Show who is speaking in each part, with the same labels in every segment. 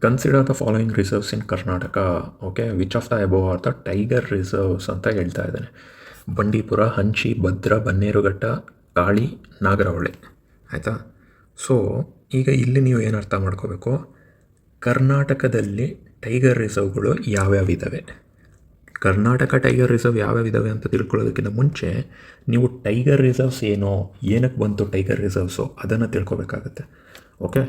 Speaker 1: Consider the following reserves in Karnataka. Okay, which of the above are the tiger reserves ಅಂತ ಹೇಳ್ತಾ ಇದ್ದಾನೆ. ಬಂಡೀಪುರ, ಹಂಚಿ, ಭದ್ರಾ, ಬನ್ನೇರುಘಟ್ಟ, ಕಾಳಿ, ನಾಗರಹೊಳೆ. ಆಯಿತಾ? ಸೊ ಈಗ ಇಲ್ಲಿ ನೀವು ಏನು ಅರ್ಥ ಮಾಡ್ಕೋಬೇಕು, ಕರ್ನಾಟಕದಲ್ಲಿ ಟೈಗರ್ ರಿಸರ್ವ್ಗಳು ಯಾವ್ಯಾವಿದ್ದಾವೆ. ಕರ್ನಾಟಕ ಟೈಗರ್ ರಿಸರ್ವ್ ಯಾವ್ಯಾವಿದ್ದಾವೆ ಅಂತ ತಿಳ್ಕೊಳ್ಳೋದಕ್ಕಿಂತ ಮುಂಚೆ ನೀವು ಟೈಗರ್ ರಿಸರ್ವ್ಸ್ ಏನೋ, ಏನಕ್ಕೆ ಬಂತು ಟೈಗರ್ ರಿಸರ್ವ್ಸು ಅದನ್ನು ತಿಳ್ಕೊಬೇಕಾಗತ್ತೆ. ಓಕೆ,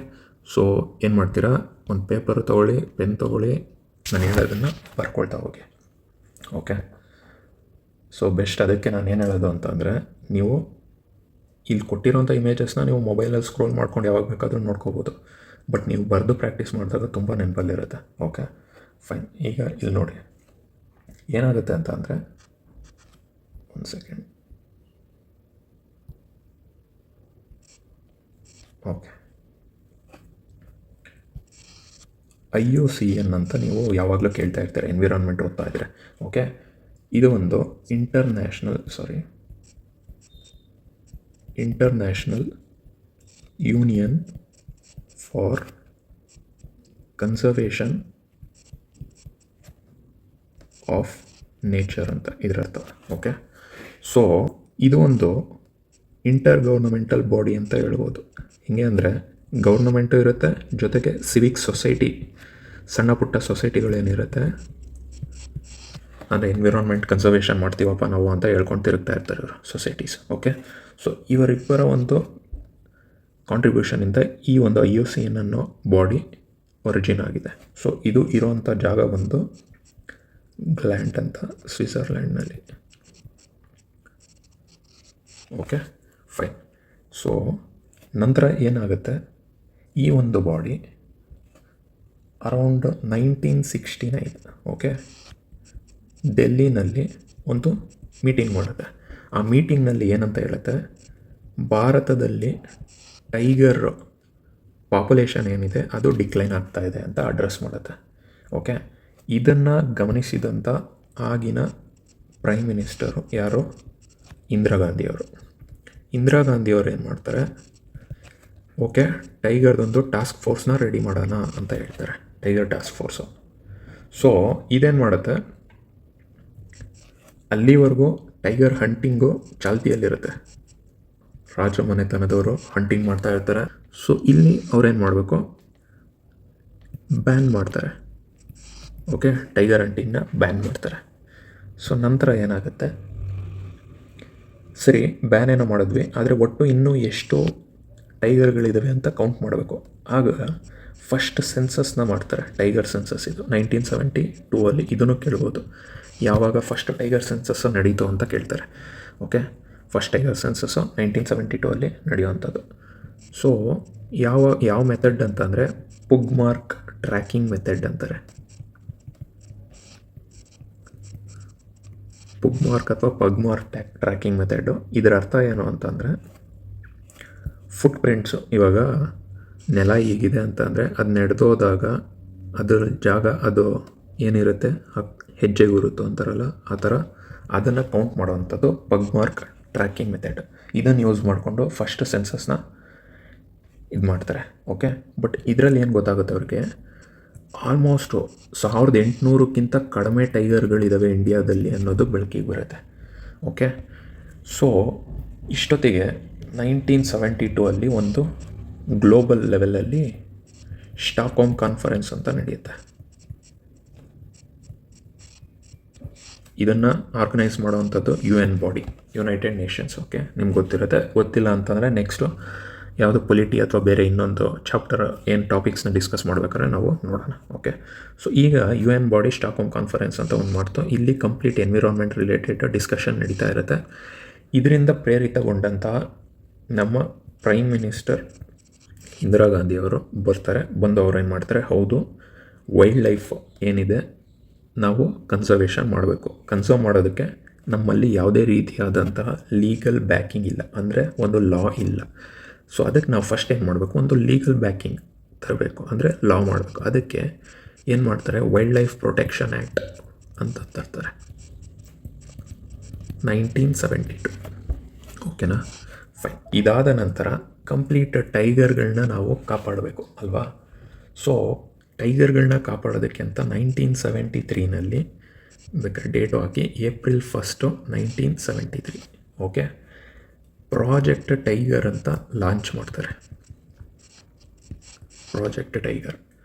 Speaker 1: ಸೊ ಏನು ಮಾಡ್ತೀರಾ, ಒಂದು ಪೇಪರ್ ತೊಗೊಳ್ಳಿ, ಪೆನ್ ತೊಗೊಳ್ಳಿ, ನಾನು ಹೇಳೋದನ್ನು ಬರ್ಕೊಳ್ತಾ ಹೋಗಿ. Okay, so best. ಅದಕ್ಕೆ ನಾನು ಏನು ಹೇಳೋದು ಅಂತಂದರೆ, ನೀವು ಇಲ್ಲಿ ಕೊಟ್ಟಿರೋಂಥ ಇಮೇಜಸ್ನ ನೀವು ಮೊಬೈಲಲ್ಲಿ ಸ್ಕ್ರೋಲ್ ಮಾಡ್ಕೊಂಡು ಯಾವಾಗ ಬೇಕಾದರೂ ನೋಡ್ಕೋಬೋದು. ಬಟ್ ನೀವು ಬರೆದು ಪ್ರಾಕ್ಟೀಸ್ ಮಾಡಿದಾಗ ತುಂಬ ನೆನಪಲ್ಲಿರುತ್ತೆ. Okay fine. ಈಗ ಇಲ್ಲಿ ನೋಡಿ ಏನಾಗುತ್ತೆ ಅಂತ ಅಂದರೆ, ಒಂದು ಸೆಕೆಂಡ್. ಓಕೆ, IUCN ಅಂತ ನೀವು ಯಾವಾಗಲೂ ಕೇಳ್ತಾ ಇರ್ತೀರ, ಎನ್ವಿರಾನ್ಮೆಂಟ್ ಓದ್ತಾ ಇದ್ದರೆ. ಓಕೆ, ಇದು ಒಂದು international union for conservation of nature ಅಂತ ಇದರ ಅರ್ಥ. ಓಕೆ, ಸೊ ಇದು ಒಂದು ಇಂಟರ್ ಗೌರ್ನಮೆಂಟಲ್ ಬಾಡಿ ಅಂತ ಹೇಳ್ಬೋದು. ಹಿಂಗೆ ಅಂದರೆ ಗೌರ್ನಮೆಂಟು ಇರುತ್ತೆ, ಜೊತೆಗೆ ಸಿವಿಕ್ ಸೊಸೈಟಿ, ಸಣ್ಣ ಪುಟ್ಟ ಸೊಸೈಟಿಗಳೇನಿರುತ್ತೆ, ಅಂದರೆ ಎನ್ವಿರಾನ್ಮೆಂಟ್ ಕನ್ಸರ್ವೇಷನ್ ಮಾಡ್ತೀವಪ್ಪ ನಾವು ಅಂತ ಹೇಳ್ಕೊಂಡು ತಿರುಗ್ತಾ ಇರ್ತಾರೆ ಇವರು ಸೊಸೈಟೀಸ್. ಓಕೆ, ಸೊ ಇವರಿಬ್ಬರ ಒಂದು ಕಾಂಟ್ರಿಬ್ಯೂಷನಿಂದ ಈ ಒಂದು IUCN ಅನ್ನೋ ಬಾಡಿ ಒರಿಜಿನ್ ಆಗಿದೆ. ಸೊ ಇದು ಇರೋವಂಥ ಜಾಗ ಬಂದು ಗ್ಲ್ಯಾಂಡ್ ಅಂತ, ಸ್ವಿಟ್ಜರ್ಲ್ಯಾಂಡ್ನಲ್ಲಿ. Okay fine. ಸೊ ನಂತರ ಏನಾಗುತ್ತೆ, ಈ ಒಂದು ಬಾಡಿ ಅರೌಂಡ್ 1969 ಓಕೆ ಡೆಲ್ಲಿನಲ್ಲಿ ಒಂದು ಮೀಟಿಂಗ್ ಮಾಡುತ್ತೆ. ಆ ಮೀಟಿಂಗ್ನಲ್ಲಿ ಏನಂತ ಹೇಳುತ್ತೆ, ಭಾರತದಲ್ಲಿ ಟೈಗರ್ ಪಾಪ್ಯುಲೇಷನ್ ಏನಿದೆ ಅದು ಡಿಕ್ಲೈನ್ ಆಗ್ತಾ ಇದೆ ಅಂತ ಅಡ್ರೆಸ್ ಮಾಡುತ್ತೆ. ಓಕೆ, ಇದನ್ನು ಗಮನಿಸಿದಂಥ ಆಗಿನ ಪ್ರೈಮ್ ಮಿನಿಸ್ಟರು ಯಾರು, ಇಂದಿರಾ ಗಾಂಧಿಯವರು. ಇಂದಿರಾ ಗಾಂಧಿಯವರು ಏನು ಮಾಡ್ತಾರೆ, ಓಕೆ ಟೈಗರ್ದೊಂದು ಟಾಸ್ಕ್ ಫೋರ್ಸ್ನ ರೆಡಿ ಮಾಡೋಣ ಅಂತ ಹೇಳ್ತಾರೆ, ಟೈಗರ್ ಟಾಸ್ಕ್ ಫೋರ್ಸು. ಸೊ ಇದೇನು ಮಾಡುತ್ತೆ, ಅಲ್ಲಿವರೆಗೂ ಟೈಗರ್ ಹಂಟಿಂಗು ಚಾಲ್ತಿಯಲ್ಲಿರುತ್ತೆ, ರಾಜಮನೆತನದವರು ಹಂಟಿಂಗ್ ಮಾಡ್ತಾ ಇರ್ತಾರೆ. ಸೊ ಇಲ್ಲಿ ಅವ್ರೇನು ಮಾಡಬೇಕು, ಬ್ಯಾನ್ ಮಾಡ್ತಾರೆ. ಓಕೆ, ಟೈಗರ್ ಹಂಟಿಂಗ್ನ ಬ್ಯಾನ್ ಮಾಡ್ತಾರೆ. ಸೊ ನಂತರ ಏನಾಗುತ್ತೆ, ಸರಿ ಬ್ಯಾನ್ ಏನೋ ಮಾಡಿದ್ವಿ, ಆದರೆ ಒಟ್ಟು ಇನ್ನೂ ಎಷ್ಟು ಟೈಗರ್ಗಳಿದ್ದಾವೆ ಅಂತ ಕೌಂಟ್ ಮಾಡಬೇಕು. ಆಗ ಫಸ್ಟ್ ಸೆನ್ಸಸ್ನ ಮಾಡ್ತಾರೆ, ಟೈಗರ್ ಸೆನ್ಸಸ್. ಇದು 1972 ಇದನ್ನು ಕೇಳ್ಬೋದು, ಯಾವಾಗ ಫಸ್ಟ್ ಟೈಗರ್ ಸೆನ್ಸಸ್ ನಡೀತು ಅಂತ ಕೇಳ್ತಾರೆ. ಓಕೆ, ಫಸ್ಟ್ ಟೈಗರ್ ಸೆನ್ಸಸ್ಸು 1972 ನಡೆಯುವಂಥದ್ದು. ಸೊ ಯಾವ ಮೆಥಡ್ ಅಂತಂದರೆ ಪುಗ್ ಮಾರ್ಕ್ ಟ್ರ್ಯಾಕಿಂಗ್ ಮೆಥಡ್ ಅಂತಾರೆ. ಪುಗ್ ಮಾರ್ಕ್ ಅಥವಾ ಪಗ್ ಮಾರ್ಕ್ ಟ್ರ್ಯಾಕಿಂಗ್ ಮೆಥಡು. ಇದರ ಅರ್ಥ ಏನು ಅಂತಂದರೆ, ಫುಟ್ ಪ್ರಿಂಟ್ಸು, ಇವಾಗ ನೆಲ ಹೀಗಿದೆ ಅಂತಂದರೆ ಅದು ನಡೆದೋದಾಗ ಅದರ ಜಾಗ ಅದು ಏನಿರುತ್ತೆ ಹೆಜ್ಜೆ ಗುರುತು ಅಂತಾರಲ್ಲ ಆ ಥರ, ಅದನ್ನು ಕೌಂಟ್ ಮಾಡೋವಂಥದ್ದು ಪಗ್ ಮಾರ್ಕ್ ಟ್ರ್ಯಾಕಿಂಗ್ ಮೆಥಡ್. ಇದನ್ನು ಯೂಸ್ ಮಾಡಿಕೊಂಡು ಫಸ್ಟ್ ಸೆನ್ಸಸ್ನ ಇದು ಮಾಡ್ತಾರೆ. ಓಕೆ, ಬಟ್ ಇದರಲ್ಲಿ ಏನು ಗೊತ್ತಾಗುತ್ತೆ ಅವ್ರಿಗೆ, ಆಲ್ಮೋಸ್ಟು 1800ಕ್ಕಿಂತ ಕಡಿಮೆ ಟೈಗರ್ಗಳಿದ್ದಾವೆ ಇಂಡಿಯಾದಲ್ಲಿ ಅನ್ನೋದು ಬೆಳಕಿಗೆ ಬರುತ್ತೆ. ಓಕೆ, ಸೊ ಇಷ್ಟೊತ್ತಿಗೆ 1972 ಒಂದು ಗ್ಲೋಬಲ್ ಲೆವೆಲಲ್ಲಿ ಸ್ಟಾಕ್ಹೋಮ್ ಕಾನ್ಫರೆನ್ಸ್ ಅಂತ ನಡೆಯುತ್ತೆ. ಇದನ್ನು ಆರ್ಗನೈಸ್ ಮಾಡೋವಂಥದ್ದು UN body, United Nations. Okay, ನಿಮ್ಗೆ ಗೊತ್ತಿರುತ್ತೆ. ಗೊತ್ತಿಲ್ಲ ಅಂತಂದರೆ ನೆಕ್ಸ್ಟು ಯಾವುದು ಪೊಲಿಟಿ ಅಥವಾ ಬೇರೆ ಇನ್ನೊಂದು ಚಾಪ್ಟರ್ ಏನು ಟಾಪಿಕ್ಸ್ನ ಡಿಸ್ಕಸ್ ಮಾಡ್ಬೇಕಾದ್ರೆ ನಾವು ನೋಡೋಣ. ಓಕೆ, ಸೊ ಈಗ UN ಬಾಡಿ ಸ್ಟಾಕ್ಹೋಮ್ ಕಾನ್ಫರೆನ್ಸ್ ಅಂತ ಒಂದು ಮಾಡ್ತು. ಇಲ್ಲಿ ಕಂಪ್ಲೀಟ್ ಎನ್ವಿರಾನ್ಮೆಂಟ್ ರಿಲೇಟೆಡ್ ಡಿಸ್ಕಷನ್ ನಡೀತಾ ಇರುತ್ತೆ. ಇದರಿಂದ ಪ್ರೇರಿತಗೊಂಡಂತಹ ನಮ್ಮ ಪ್ರೈಮ್ ಮಿನಿಸ್ಟರ್ ಇಂದಿರಾ ಗಾಂಧಿಯವರು ಬರ್ತಾರೆ. ಬಂದು ಅವ್ರು ಏನು ಮಾಡ್ತಾರೆ, ಹೌದು ವೈಲ್ಡ್ ಲೈಫ್ ಏನಿದೆ ನಾವು ಕನ್ಸರ್ವೇಷನ್ ಮಾಡಬೇಕು. ಕನ್ಸರ್ವ್ ಮಾಡೋದಕ್ಕೆ ನಮ್ಮಲ್ಲಿ ಯಾವುದೇ ರೀತಿಯಾದಂತಹ ಲೀಗಲ್ ಬ್ಯಾಕಿಂಗ್ ಇಲ್ಲ, ಅಂದರೆ ಒಂದು ಲಾ ಇಲ್ಲ. ಸೊ ಅದಕ್ಕೆ ನಾವು ಫಸ್ಟ್ ಏನು ಮಾಡಬೇಕು, ಒಂದು ಲೀಗಲ್ ಬ್ಯಾಕಿಂಗ್ ತರಬೇಕು, ಅಂದರೆ ಲಾ ಮಾಡಬೇಕು. ಅದಕ್ಕೆ ಏನು ಮಾಡ್ತಾರೆ, ವೈಲ್ಡ್ ಲೈಫ್ ಪ್ರೊಟೆಕ್ಷನ್ ಆ್ಯಕ್ಟ್ ಅಂತ ತರ್ತಾರೆ 1972. ಓಕೆನಾ, ಫೈನ್. ಇದಾದ ನಂತರ ಕಂಪ್ಲೀಟ್ ಟೈಗರ್ಗಳನ್ನ ನಾವು ಕಾಪಾಡಬೇಕು ಅಲ್ವಾ. ಸೊ ಟೈಗರ್ಗಳನ್ನ ಕಾಪಾಡೋದಕ್ಕೆ ಅಂತ 1973ನಲ್ಲಿ ಬೇಕಾದ್ರೆ ಡೇಟು ಹಾಕಿ April 1, 1973 ಓಕೆ ಪ್ರಾಜೆಕ್ಟ್ ಟೈಗರ್ ಅಂತ ಲಾಂಚ್ ಮಾಡ್ತಾರೆ. ಪ್ರಾಜೆಕ್ಟ್ ಟೈಗರ್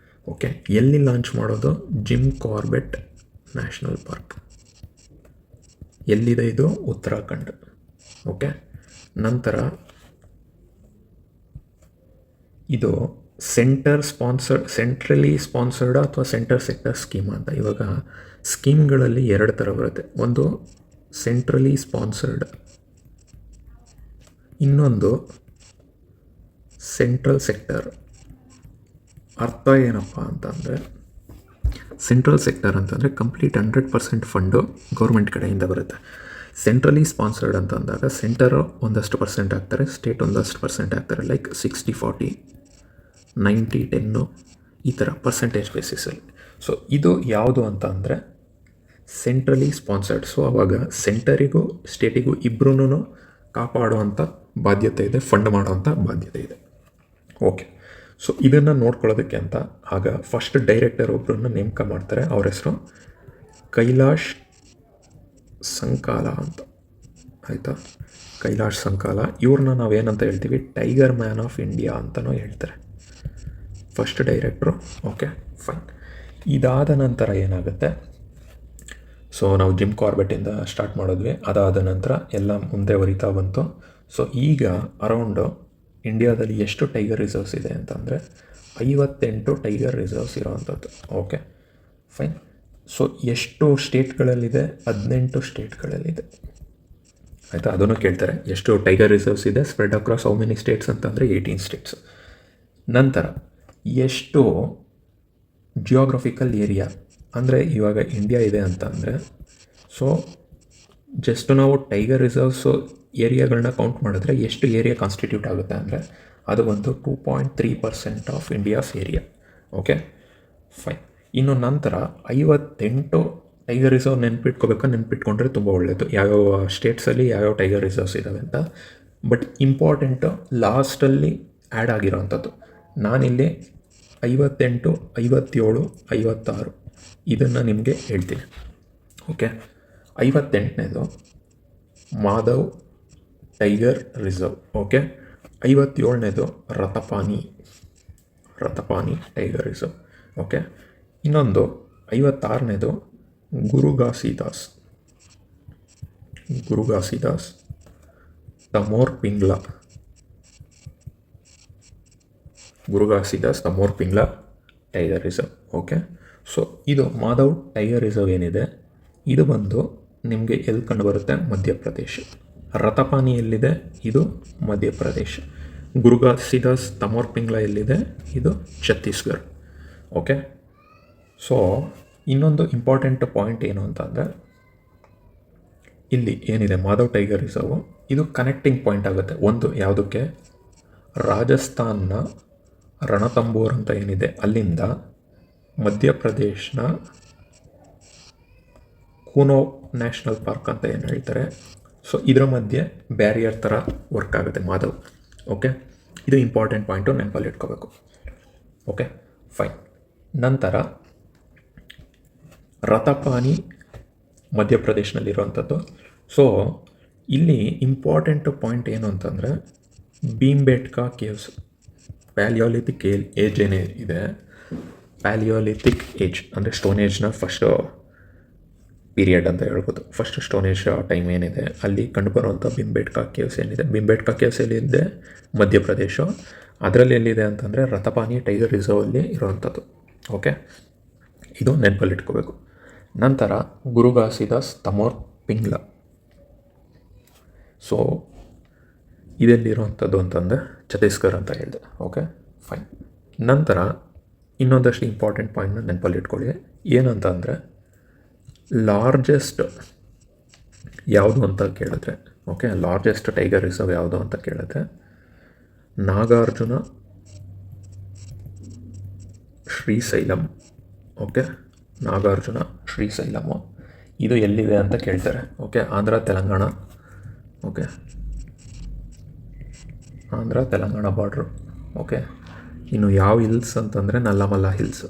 Speaker 1: ಓಕೆ ಎಲ್ಲಿ ಲಾಂಚ್ ಮಾಡೋದು? Jim Corbett national park. ಎಲ್ಲಿದೆ ಇದು? ಉತ್ತರಾಖಂಡ್. ಓಕೆ ನಂತರ ಇದು ಸೆಂಟ್ರಲಿ ಸ್ಪಾನ್ಸರ್ಡ್ ಅಥವಾ ಸೆಂಟರ್ ಸೆಕ್ಟರ್ ಸ್ಕೀಮ್ ಅಂತ. ಇವಾಗ ಸ್ಕೀಮ್ಗಳಲ್ಲಿ 2 ಥರ ಬರುತ್ತೆ. ಒಂದು ಸೆಂಟ್ರಲಿ ಸ್ಪಾನ್ಸರ್ಡ್, ಇನ್ನೊಂದು ಸೆಂಟ್ರಲ್ ಸೆಕ್ಟರ್. ಅರ್ಥ ಏನಪ್ಪ ಅಂತಂದರೆ, ಸೆಂಟ್ರಲ್ ಸೆಕ್ಟರ್ ಅಂತಂದರೆ ಕಂಪ್ಲೀಟ್ 100% ಫಂಡು ಗೌರ್ಮೆಂಟ್ ಕಡೆಯಿಂದ ಬರುತ್ತೆ. ಸೆಂಟ್ರಲಿ ಸ್ಪಾನ್ಸರ್ಡ್ ಅಂತ ಅಂದಾಗ ಸೆಂಟರು ಒಂದಷ್ಟು ಪರ್ಸೆಂಟ್ ಹಾಕ್ತಾರೆ, ಸ್ಟೇಟ್ ಒಂದಷ್ಟು ಪರ್ಸೆಂಟ್ ಹಾಕ್ತಾರೆ. ಲೈಕ್ 60-40, 90-10 ಈ ಥರ ಪರ್ಸೆಂಟೇಜ್ ಬೇಸಿಸಲ್ಲಿ. ಸೊ ಇದು ಯಾವುದು ಅಂತ ಅಂದರೆ ಸೆಂಟ್ರಲಿ ಸ್ಪಾನ್ಸರ್ಡ್. ಸೊ ಆವಾಗ ಸೆಂಟರಿಗೂ ಸ್ಟೇಟಿಗೂ ಇಬ್ಬರೂ ಕಾಪಾಡುವಂಥ ಬಾಧ್ಯತೆ ಇದೆ, ಫಂಡ್ ಮಾಡುವಂಥ ಬಾಧ್ಯತೆ ಇದೆ. ಓಕೆ ಸೊ ಇದನ್ನು ನೋಡ್ಕೊಳ್ಳೋದಕ್ಕೆ ಅಂತ ಆಗ ಫಸ್ಟ್ ಡೈರೆಕ್ಟರ್ ಒಬ್ಬರನ್ನ ನೇಮಕ ಮಾಡ್ತಾರೆ. ಅವ್ರ ಹೆಸರು ಕೈಲಾಶ್ ಸಂಕಾಲ ಅಂತ. ಆಯಿತಾ, ಕೈಲಾಶ್ ಸಂಕಾಲ. ಇವ್ರನ್ನ ನಾವೇನಂತ ಹೇಳ್ತೀವಿ? ಟೈಗರ್ ಮ್ಯಾನ್ ಆಫ್ ಇಂಡಿಯಾ ಅಂತಲೂ ಹೇಳ್ತಾರೆ, ಫಸ್ಟ್ ಡೈರೆಕ್ಟ್ರು. Okay fine. ಇದಾದ ನಂತರ ಏನಾಗುತ್ತೆ? ಸೊ ನಾವು ಜಿಮ್ ಕಾರ್ಬೆಟ್ಟಿಂದ ಸ್ಟಾರ್ಟ್ ಮಾಡಿದ್ವಿ. ಅದಾದ ನಂತರ ಎಲ್ಲ ಮುಂದೆ ಹೊರಿತಾ ಬಂತು. ಸೊ ಈಗ ಅರೌಂಡು ಇಂಡಿಯಾದಲ್ಲಿ ಎಷ್ಟು ಟೈಗರ್ ರಿಸರ್ವ್ಸ್ ಇದೆ ಅಂತಂದರೆ 58 ಟೈಗರ್ ರಿಸರ್ವ್ಸ್ ಇರೋವಂಥದ್ದು. Okay fine. ಸೊ ಎಷ್ಟು ಸ್ಟೇಟ್ಗಳಲ್ಲಿದೆ? 18 ಸ್ಟೇಟ್ಗಳಲ್ಲಿದೆ. ಆಯಿತಾ, ಅದನ್ನು ಕೇಳ್ತಾರೆ. ಎಷ್ಟು ಟೈಗರ್ ರಿಸರ್ವ್ಸ್ ಇದೆ spread across how many states ಅಂತಂದರೆ 18 ಸ್ಟೇಟ್ಸ್. ನಂತರ ಎಷ್ಟು ಜಿಯೋಗ್ರಫಿಕಲ್ ಏರಿಯಾ ಅಂದರೆ ಇವಾಗ ಇಂಡಿಯಾ ಇದೆ ಅಂತ ಅಂದರೆ, ಸೊ ಜಸ್ಟ್ ನಾವು ಟೈಗರ್ ರಿಸರ್ವ್ಸು ಏರಿಯಾಗಳನ್ನ ಕೌಂಟ್ ಮಾಡಿದ್ರೆ ಎಷ್ಟು ಏರಿಯಾ ಕಾನ್ಸ್ಟಿಟ್ಯೂಟ್ ಆಗುತ್ತೆ ಅಂದರೆ ಅದು ಒಂದು 2.3% of India's area. Okay fine. ಇನ್ನು ನಂತರ 58 ಟೈಗರ್ ರಿಸರ್ವ್ ನೆನ್ಪಿಟ್ಕೊಂಡ್ರೆ ತುಂಬ ಒಳ್ಳೆಯದು, ಯಾವ್ಯಾವ ಸ್ಟೇಟ್ಸಲ್ಲಿ ಯಾವ್ಯಾವ ಟೈಗರ್ ರಿಸರ್ವ್ಸ್ ಇದ್ದಾವೆ ಅಂತ. ಬಟ್ ಇಂಪಾರ್ಟೆಂಟು ಲಾಸ್ಟಲ್ಲಿ ಆ್ಯಡ್ ಆಗಿರೋವಂಥದ್ದು. ನಾನಿಲ್ಲಿ 58, 57, 56 ಇದನ್ನು ನಿಮಗೆ ಹೇಳ್ತೀನಿ. ಓಕೆ 58ನೇದು ಮಾಧವ್ ಟೈಗರ್ ರಿಸರ್ವ್. ಓಕೆ 57ನೇದು ರತಪಾನಿ ಟೈಗರ್ ರಿಸರ್ವ್. ಓಕೆ ಇನ್ನೊಂದು 56ನೇದು Guru Ghasidas Tamor Pingla tiger reserve. Okay so ಇದು ಮಾಧವ್ ಟೈಗರ್ ರಿಸರ್ವ್ ಏನಿದೆ ಇದು ಬಂದು ನಿಮಗೆ ಎಲ್ಲಿ ಕಂಡು ಬರುತ್ತೆ? ಮಧ್ಯಪ್ರದೇಶ. ರತಪಾನಿ ಎಲ್ಲಿದೆ? ಇದು ಮಧ್ಯಪ್ರದೇಶ. ಗುರು ಘಾಸಿದಾಸ್ ತಮೋರ್ ಪಿಂಗ್ಲಾ ಎಲ್ಲಿದೆ? ಇದು ಛತ್ತೀಸ್ಗಢ. ಓಕೆ ಸೊ ಇನ್ನೊಂದು ಇಂಪಾರ್ಟೆಂಟ್ ಪಾಯಿಂಟ್ ಏನು ಅಂತಂದರೆ, ಇಲ್ಲಿ ಏನಿದೆ ಮಾಧವ್ ಟೈಗರ್ ರಿಸರ್ವು, ಇದು ಕನೆಕ್ಟಿಂಗ್ ಪಾಯಿಂಟ್ ಆಗುತ್ತೆ. ಒಂದು ಯಾವುದಕ್ಕೆ? ರಾಜಸ್ಥಾನ್ನ ರಣತಂಬೋರ್ ಅಂತ ಏನಿದೆ ಅಲ್ಲಿಂದ ಮಧ್ಯಪ್ರದೇಶನ ಕೂನೋ ನ್ಯಾಷನಲ್ ಪಾರ್ಕ್ ಅಂತ ಏನು ಹೇಳ್ತಾರೆ. ಸೊ ಇದರ ಮಧ್ಯೆ ಬ್ಯಾರಿಯರ್ ಥರ ವರ್ಕ್ ಆಗುತ್ತೆ ಮಾಧವ್. ಓಕೆ ಇದು ಇಂಪಾರ್ಟೆಂಟ್ ಪಾಯಿಂಟು, ನೆನಪಲ್ಲಿ ಇಟ್ಕೋಬೇಕು. Okay fine. ನಂತರ ರತಪಾನಿ ಮಧ್ಯಪ್ರದೇಶನಲ್ಲಿರುವಂಥದ್ದು. ಸೊ ಇಲ್ಲಿ ಇಂಪಾರ್ಟೆಂಟ್ ಪಾಯಿಂಟ್ ಏನು ಅಂತಂದರೆ ಭೀಮ್ಬೇಟ್ಕಾ ಕೇವ್ಸ್. ಪ್ಯಾಲಿಯೋಲಿಥಿಕ್ ಏಜ್ ಏನೇ ಇದೆ, ಪ್ಯಾಲಿಯೋಲಿಥಿಕ್ ಏಜ್ ಅಂದರೆ ಸ್ಟೋನ್ ಏಜ್ನ ಫಸ್ಟು ಪೀರಿಯಡ್ ಅಂತ ಹೇಳ್ಬೋದು. ಫಸ್ಟ್ ಸ್ಟೋನ್ ಏಜ್ ಟೈಮ್ ಏನಿದೆ ಅಲ್ಲಿ ಕಂಡುಬರುವಂಥ ಭೀಮ್ಬೇಟ್ಕಾ ಕೇವ್ಸ್ ಏನಿದೆ, ಭೀಮ್ಬೇಟ್ಕಾ ಕೇವ್ಸ್ ಎಲ್ಲಿದೆ? ಮಧ್ಯಪ್ರದೇಶ. ಅದರಲ್ಲಿ ಎಲ್ಲಿದೆ ಅಂತಂದರೆ ರತಪಾನಿ ಟೈಗರ್ ರಿಸರ್ವಲ್ಲಿ ಇರುವಂಥದ್ದು. ಓಕೆ ಇದು ನೆನಪಲ್ಲಿ ಇಟ್ಕೋಬೇಕು. ನಂತರ ಗುರು ಘಾಸಿದಾಸ್ ತಮೋರ್ ಪಿಂಗ್ಲಾ. ಸೊ ಇದೆಲ್ಲಿರುವಂಥದ್ದು ಅಂತಂದರೆ ಛತ್ತೀಸ್ಗಢ ಅಂತ ಹೇಳಿದೆ. Okay fine. ನಂತರ ಇನ್ನೊಂದಷ್ಟು ಇಂಪಾರ್ಟೆಂಟ್ ಪಾಯಿಂಟ್ನ ನೆನಪಲ್ಲಿ ಇಟ್ಕೊಳ್ಳಿ. ಏನಂತ ಅಂದರೆ ಲಾರ್ಜೆಸ್ಟ್ ಯಾವುದು ಅಂತ ಕೇಳಿದ್ರೆ, ಓಕೆ ಲಾರ್ಜೆಸ್ಟ್ ಟೈಗರ್ ರಿಸರ್ವ್ ಯಾವುದು ಅಂತ ಕೇಳಿದ್ರೆ ನಾಗಾರ್ಜುನ ಶ್ರೀಶೈಲಂ. ಓಕೆ ನಾಗಾರ್ಜುನ ಶ್ರೀಶೈಲಮು ಇದು ಎಲ್ಲಿದೆ ಅಂತ ಕೇಳ್ತಾರೆ. Okay Andhra Telangana. Okay Andhra Telangana border. Okay ಇನ್ನು ಯಾವ ಹಿಲ್ಸ್ ಅಂತಂದರೆ ನಲ್ಲಮಲ್ಲ ಹಿಲ್ಸ್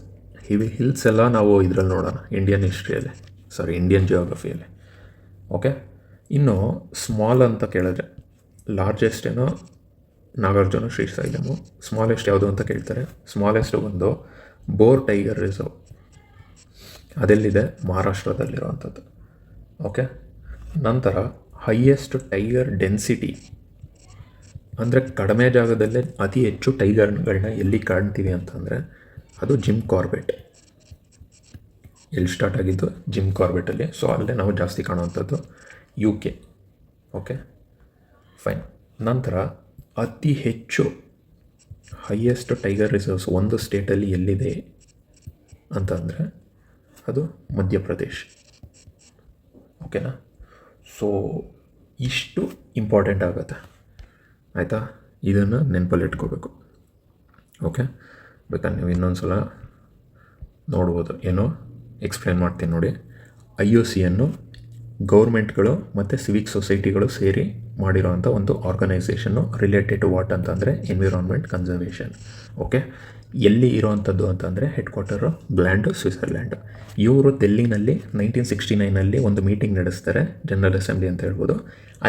Speaker 1: ಹಿಲ್ಸ್ ಎಲ್ಲ ನಾವು ಇದರಲ್ಲಿ ನೋಡೋಣ, ಇಂಡಿಯನ್ ಹಿಸ್ಟ್ರಿಯಲ್ಲಿ, ಇಂಡಿಯನ್ ಜಿಯೋಗ್ರಫಿಯಲ್ಲಿ. ಓಕೆ, ಇನ್ನು ಸ್ಮಾಲ್ ಅಂತ ಕೇಳಿದ್ರೆ ಲಾರ್ಜೆಸ್ಟ್ ಏನೋ ನಾಗಾರ್ಜುನ ಶ್ರೀಶೈಲಮು, ಸ್ಮಾಲೆಸ್ಟ್ ಯಾವುದು ಅಂತ ಕೇಳ್ತಾರೆ. ಸ್ಮಾಲೆಸ್ಟ್ ಒಂದು ಬೋರ್ ಟೈಗರ್ ರಿಸರ್ವ್, ಅದೆಲ್ಲಿದೆ, ಮಹಾರಾಷ್ಟ್ರದಲ್ಲಿರುವಂಥದ್ದು. ಓಕೆ, ನಂತರ ಹೈಯೆಸ್ಟ್ ಟೈಗರ್ ಡೆನ್ಸಿಟಿ ಅಂದರೆ ಕಡಿಮೆ ಜಾಗದಲ್ಲೇ ಅತಿ ಹೆಚ್ಚು ಟೈಗರ್ಗಳನ್ನ ಎಲ್ಲಿ ಕಾಣ್ತೀವಿ ಅಂತಂದರೆ ಅದು ಜಿಮ್ ಕಾರ್ಬೆಟ್. ಎಲ್ಲಿ ಸ್ಟಾರ್ಟ್ ಆಗಿದ್ದು, ಜಿಮ್ ಕಾರ್ಬೆಟಲ್ಲಿ. ಸೊ ಅಲ್ಲೇ ನಾವು ಜಾಸ್ತಿ ಕಾಣುವಂಥದ್ದು UK. Okay, fine. ನಂತರ ಅತಿ ಹೆಚ್ಚು ಹೈಯೆಸ್ಟ್ ಟೈಗರ್ ರಿಸರ್ವ್ಸ್ ಒಂದು ಸ್ಟೇಟಲ್ಲಿ ಎಲ್ಲಿದೆ ಅಂತಂದರೆ ಅದು ಮಧ್ಯಪ್ರದೇಶ್. ಓಕೆನಾ? ಸೊ ಇಷ್ಟು ಇಂಪಾರ್ಟೆಂಟ್ ಆಗುತ್ತೆ, ಆಯಿತಾ? ಇದನ್ನು ನೆನಪಲ್ಲಿ ಇಟ್ಕೋಬೇಕು. ಓಕೆ, ಬೇಕಾದ್ರೆ ನೀವು ಇನ್ನೊಂದು ಸಲ ನೋಡ್ಬೋದು, ಏನೋ ಎಕ್ಸ್ಪ್ಲೇನ್ ಮಾಡ್ತೀನಿ ನೋಡಿ. IOC ಅನ್ನು ಗೌರ್ಮೆಂಟ್ಗಳು ಮತ್ತು ಸಿವಿಕ್ ಸೊಸೈಟಿಗಳು ಸೇರಿ ಮಾಡಿರೋವಂಥ ಒಂದು ಆರ್ಗನೈಸೇಷನ್ನು ರಿಲೇಟೆಡ್ ಟು ವಾಟ್ ಅಂತಂದರೆ ಎನ್ವಿರಾನ್ಮೆಂಟ್ ಕನ್ಸರ್ವೇಷನ್. ಓಕೆ, ಎಲ್ಲಿ ಇರೋವಂಥದ್ದು ಅಂತಂದರೆ ಹೆಡ್ ಕ್ವಾರ್ಟರು ಗ್ಲ್ಯಾಂಡು, ಸ್ವಿಟ್ಜರ್ಲ್ಯಾಂಡ್. ಇವರು ಡೆಲ್ಲಿನಲ್ಲಿ 1969 ಒಂದು ಮೀಟಿಂಗ್ ನಡೆಸ್ತಾರೆ, ಜನರಲ್ ಅಸೆಂಬ್ಲಿ ಅಂತ ಹೇಳ್ಬೋದು.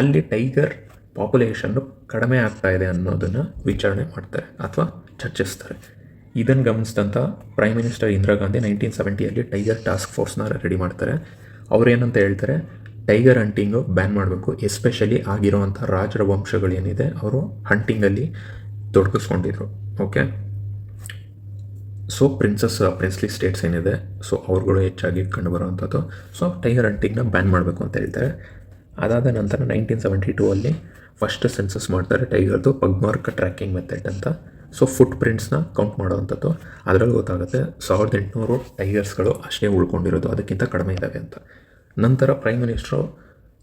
Speaker 1: ಅಲ್ಲಿ ಟೈಗರ್ ಪಾಪ್ಯುಲೇಷನ್ನು ಕಡಿಮೆ ಆಗ್ತಾ ಇದೆ ಅನ್ನೋದನ್ನು ವಿಚಾರಣೆ ಮಾಡ್ತಾರೆ ಅಥವಾ ಚರ್ಚಿಸ್ತಾರೆ. ಇದನ್ನು ಗಮನಿಸಿದಂಥ prime minister Indira Gandhi 1970 tiger task ಫೋರ್ಸ್ನ ರೆಡಿ ಮಾಡ್ತಾರೆ. ಅವರೇನಂತ ಹೇಳ್ತಾರೆ, ಟೈಗರ್ ಹಂಟಿಂಗು ಬ್ಯಾನ್ ಮಾಡಬೇಕು. ಎಸ್ಪೆಷಲಿ ಆಗಿರೋವಂಥ ರಾಜರ ವಂಶಗಳೇನಿದೆ ಅವರು ಹಂಟಿಂಗಲ್ಲಿ ತೊಡಗಿಸ್ಕೊಂಡಿದ್ರು. ಓಕೆ, ಸೊ ಪ್ರಿನ್ಸ್ಲಿ ಸ್ಟೇಟ್ಸ್ ಏನಿದೆ, ಸೊ ಅವ್ರುಗಳು ಹೆಚ್ಚಾಗಿ ಕಂಡುಬರುವಂಥದ್ದು. ಸೊ ಟೈಗರ್ ಹಂಟಿಂಗ್ನ ಬ್ಯಾನ್ ಮಾಡಬೇಕು ಅಂತ ಹೇಳ್ತಾರೆ. ಅದಾದ ನಂತರ 1972 ಫಸ್ಟ್ ಸೆನ್ಸಸ್ ಮಾಡ್ತಾರೆ ಟೈಗರ್ದು, ಪಗ್ಮಾರ್ಕ್ ಟ್ರ್ಯಾಕಿಂಗ್ ಮೆಥಡ್ ಅಂತ. ಸೊ ಫುಟ್ ಪ್ರಿಂಟ್ಸ್ನ ಕೌಂಟ್ ಮಾಡೋವಂಥದ್ದು. ಅದರಲ್ಲಿ ಗೊತ್ತಾಗುತ್ತೆ 1800 ಟೈಗರ್ಸ್ಗಳು ಅಷ್ಟೇ ಉಳ್ಕೊಂಡಿರೋದು, ಅದಕ್ಕಿಂತ ಕಡಿಮೆ ಇದ್ದಾವೆ ಅಂತ. ನಂತರ ಪ್ರೈಮ್ ಮಿನಿಸ್ಟ್ರು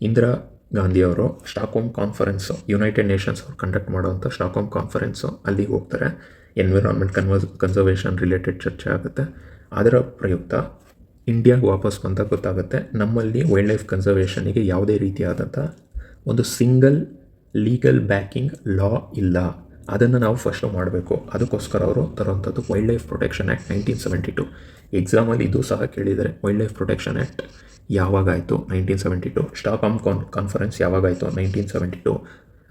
Speaker 1: ಇಂದಿರಾ ಗಾಂಧಿಯವರು ಸ್ಟಾಕ್ಹೋಮ್ ಕಾನ್ಫರೆನ್ಸು, ಯುನೈಟೆಡ್ ನೇಷನ್ಸ್ ಅವ್ರು ಕಂಡಕ್ಟ್ ಮಾಡೋವಂಥ ಸ್ಟಾಕ್ಹೋಮ್ ಕಾನ್ಫರೆನ್ಸು, ಅಲ್ಲಿಗೆ ಹೋಗ್ತಾರೆ. ಎನ್ವಿರಾನ್ಮೆಂಟ್ ಕನ್ಸರ್ವೇಷನ್ ರಿಲೇಟೆಡ್ ಚರ್ಚೆ ಆಗುತ್ತೆ. ಅದರ ಪ್ರಯುಕ್ತ ಇಂಡಿಯಾಗೆ ವಾಪಸ್ ಬಂದಾಗ ಗೊತ್ತಾಗುತ್ತೆ, ನಮ್ಮಲ್ಲಿ ವೈಲ್ಡ್ ಲೈಫ್ ಕನ್ಸರ್ವೇಷನಿಗೆ ಯಾವುದೇ ರೀತಿಯಾದಂಥ ಒಂದು ಸಿಂಗಲ್ ಲೀಗಲ್ ಬ್ಯಾಕಿಂಗ್ ಲಾ ಇಲ್ಲ. ಅದನ್ನು ನಾವು ಫಸ್ಟು ಮಾಡಬೇಕು. ಅದಕ್ಕೋಸ್ಕರ ಅವರು ತರುವಂಥದ್ದು ವೈಲ್ಡ್ ಲೈಫ್ ಪ್ರೊಟೆಕ್ಷನ್ ಆ್ಯಕ್ಟ್ 1972. ಎಕ್ಸಾಮಲ್ಲಿ ಇದು ಸಹ ಕೇಳಿದ್ದಾರೆ, ವೈಲ್ಡ್ ಲೈಫ್ ಪ್ರೊಟೆಕ್ಷನ್ ಆ್ಯಕ್ಟ್ ಯಾವಾಗಾಯಿತು? 1972. ಸ್ಟಾಕ್ಹೋಮ್ ಕಾನ್ಫರೆನ್ಸ್ ಯಾವಾಗಾಯಿತು? 1972.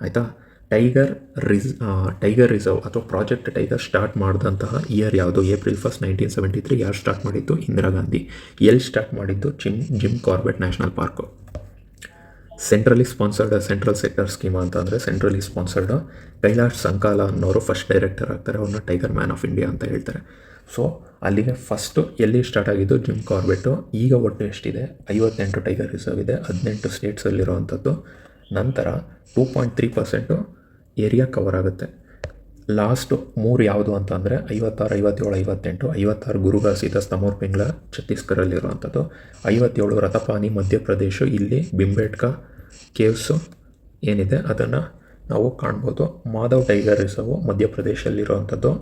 Speaker 1: ಆಯಿತಾ? ಟೈಗರ್ ರಿಸರ್ವ್ ಅಥವಾ ಪ್ರಾಜೆಕ್ಟ್ ಟೈಗರ್ ಸ್ಟಾರ್ಟ್ ಮಾಡಿದಂತಹ ಇಯರ್ ಯಾವುದು? April 1, 1973. ಯಾರು ಸ್ಟಾರ್ಟ್ ಮಾಡಿದ್ದು? ಇಂದಿರಾ ಗಾಂಧಿ. ಎಲ್ಲಿ ಸ್ಟಾರ್ಟ್ ಮಾಡಿದ್ದು? Jim Corbett national park. Centrally sponsored central sector scheme ಅಂತಂದರೆ ಸೆಂಟ್ರಲಿ ಸ್ಪಾನ್ಸರ್ಡ್ ಕೈಲಾಶ್ ಸಂಕಾಲ ಅನ್ನೋರು ಫಸ್ಟ್ ಡೈರೆಕ್ಟರ್ ಆಗ್ತಾರೆ. ಅವ್ರನ್ನ ಟೈಗರ್ ಮ್ಯಾನ್ ಆಫ್ ಇಂಡಿಯಾ ಅಂತ ಹೇಳ್ತಾರೆ. ಸೊ ಅಲ್ಲಿಗೆ ಫಸ್ಟು ಎಲ್ಲಿ ಸ್ಟಾರ್ಟ್ ಆಗಿದ್ದು? ಜಿಮ್ ಕಾರ್ಬೆಟ್ಟು. ಈಗ ಒಟ್ಟು ಎಷ್ಟಿದೆ? 58 ಟೈಗರ್ ರಿಸರ್ವ್ ಇದೆ, 18 ಸ್ಟೇಟ್ಸಲ್ಲಿರುವಂಥದ್ದು. ನಂತರ 2.3% ಏರಿಯಾ ಕವರ್ ಆಗುತ್ತೆ. ಲಾಸ್ಟು 3 ಯಾವುದು ಅಂತ ಅಂದರೆ 56, 57, 58. 56 ಗುರುಗಾಸಿತ ಸ್ತಮೋರ್ ಪಿಂಗ್ಲ ಛತ್ತೀಸ್ಗಢಲ್ಲಿರುವಂಥದ್ದು. 57 ರಥಪಾನಿ ಮಧ್ಯಪ್ರದೇಶ, ಇಲ್ಲಿ ಬಿಂಬೇಟ್ಕಾ ಕೇವ್ಸು ಏನಿದೆ ಅದನ್ನು ನಾವು ಕಾಣ್ಬೋದು. ಮಾಧವ್ ಟೈಗರ್ ರಿಸರ್ವ್ ಮಧ್ಯಪ್ರದೇಶಲ್ಲಿರುವಂಥದ್ದು.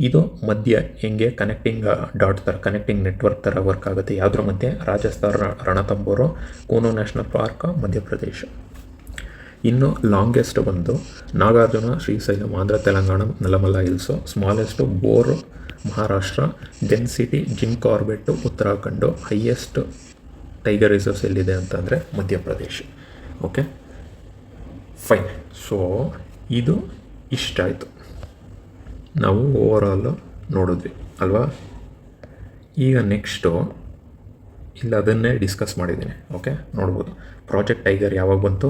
Speaker 1: ಇದು ಮಧ್ಯ ಹೆಂಗೆ ಕನೆಕ್ಟಿಂಗ್ ಡಾಟ್ ಥರ, ಕನೆಕ್ಟಿಂಗ್ ನೆಟ್ವರ್ಕ್ ಥರ ವರ್ಕ್ ಆಗುತ್ತೆ. ಯಾವುದ್ರ ಮಧ್ಯೆ? Rajasthan Ranthambore, Kuno national park, Madhya Pradesh. ಇನ್ನು ಲಾಂಗೆಸ್ಟ್ ಬಂದು Nagarjuna Srisailam, Andhra Telangana, Nallamala hills. Smallest Bor, Maharashtra. Density Jim Corbett, Uttarakhand. Highest tiger reserves ಎಲ್ಲಿದೆ ಅಂತಂದರೆ ಮಧ್ಯಪ್ರದೇಶ. Okay, fine. ಸೊ ಇದು ಇಷ್ಟ ಆಯಿತು, ನಾವು ಓವರಾಲು ನೋಡಿದ್ವಿ ಅಲ್ವಾ? ಈಗ ನೆಕ್ಸ್ಟು ಇಲ್ಲ ಅದನ್ನೇ ಡಿಸ್ಕಸ್ ಮಾಡಿದ್ದೀನಿ. ಓಕೆ, ನೋಡ್ಬೋದು. ಪ್ರಾಜೆಕ್ಟ್ ಟೈಗರ್ ಯಾವಾಗ ಬಂತು?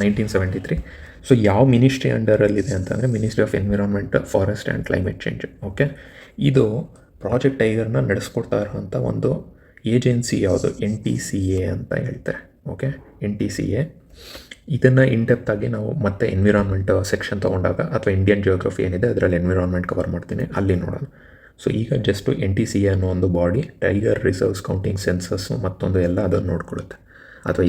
Speaker 1: 1973. ಸೊ ಯಾವ ಮಿನಿಸ್ಟ್ರಿ ಅಂಡರಲ್ಲಿದೆ ಅಂತಂದರೆ ministry of environment, forest and climate change. Okay, ಇದು ಪ್ರಾಜೆಕ್ಟ್ ಟೈಗರ್ನ ನಡೆಸ್ಕೊಡ್ತಾ ಇರೋಂಥ ಒಂದು ಏಜೆನ್ಸಿ ಯಾವುದು? NTCA ಅಂತ ಹೇಳ್ತಾರೆ. Okay, NTCA. ಇದನ್ನು ಇನ್ಡೆಪ್ತಾಗಿ ನಾವು ಮತ್ತೆ ಎನ್ವಿರಾನ್ಮೆಂಟ್ ಸೆಕ್ಷನ್ ತೊಗೊಂಡಾಗ ಅಥವಾ ಇಂಡಿಯನ್ ಜಿಯೋಗ್ರಫಿ ಏನಿದೆ ಅದರಲ್ಲಿ ಎನ್ವಿರಾನ್ಮೆಂಟ್ ಕವರ್ ಮಾಡ್ತೀನಿ, ಅಲ್ಲಿ ನೋಡೋಣ. ಸೊ ಈಗ ಜಸ್ಟು NTCA ಅನ್ನೋ ಒಂದು body tiger reserves counting senses ಮತ್ತೊಂದು ಎಲ್ಲ ಅದನ್ನು ನೋಡ್ಕೊಳ್ಳುತ್ತೆ. ಅಥವಾ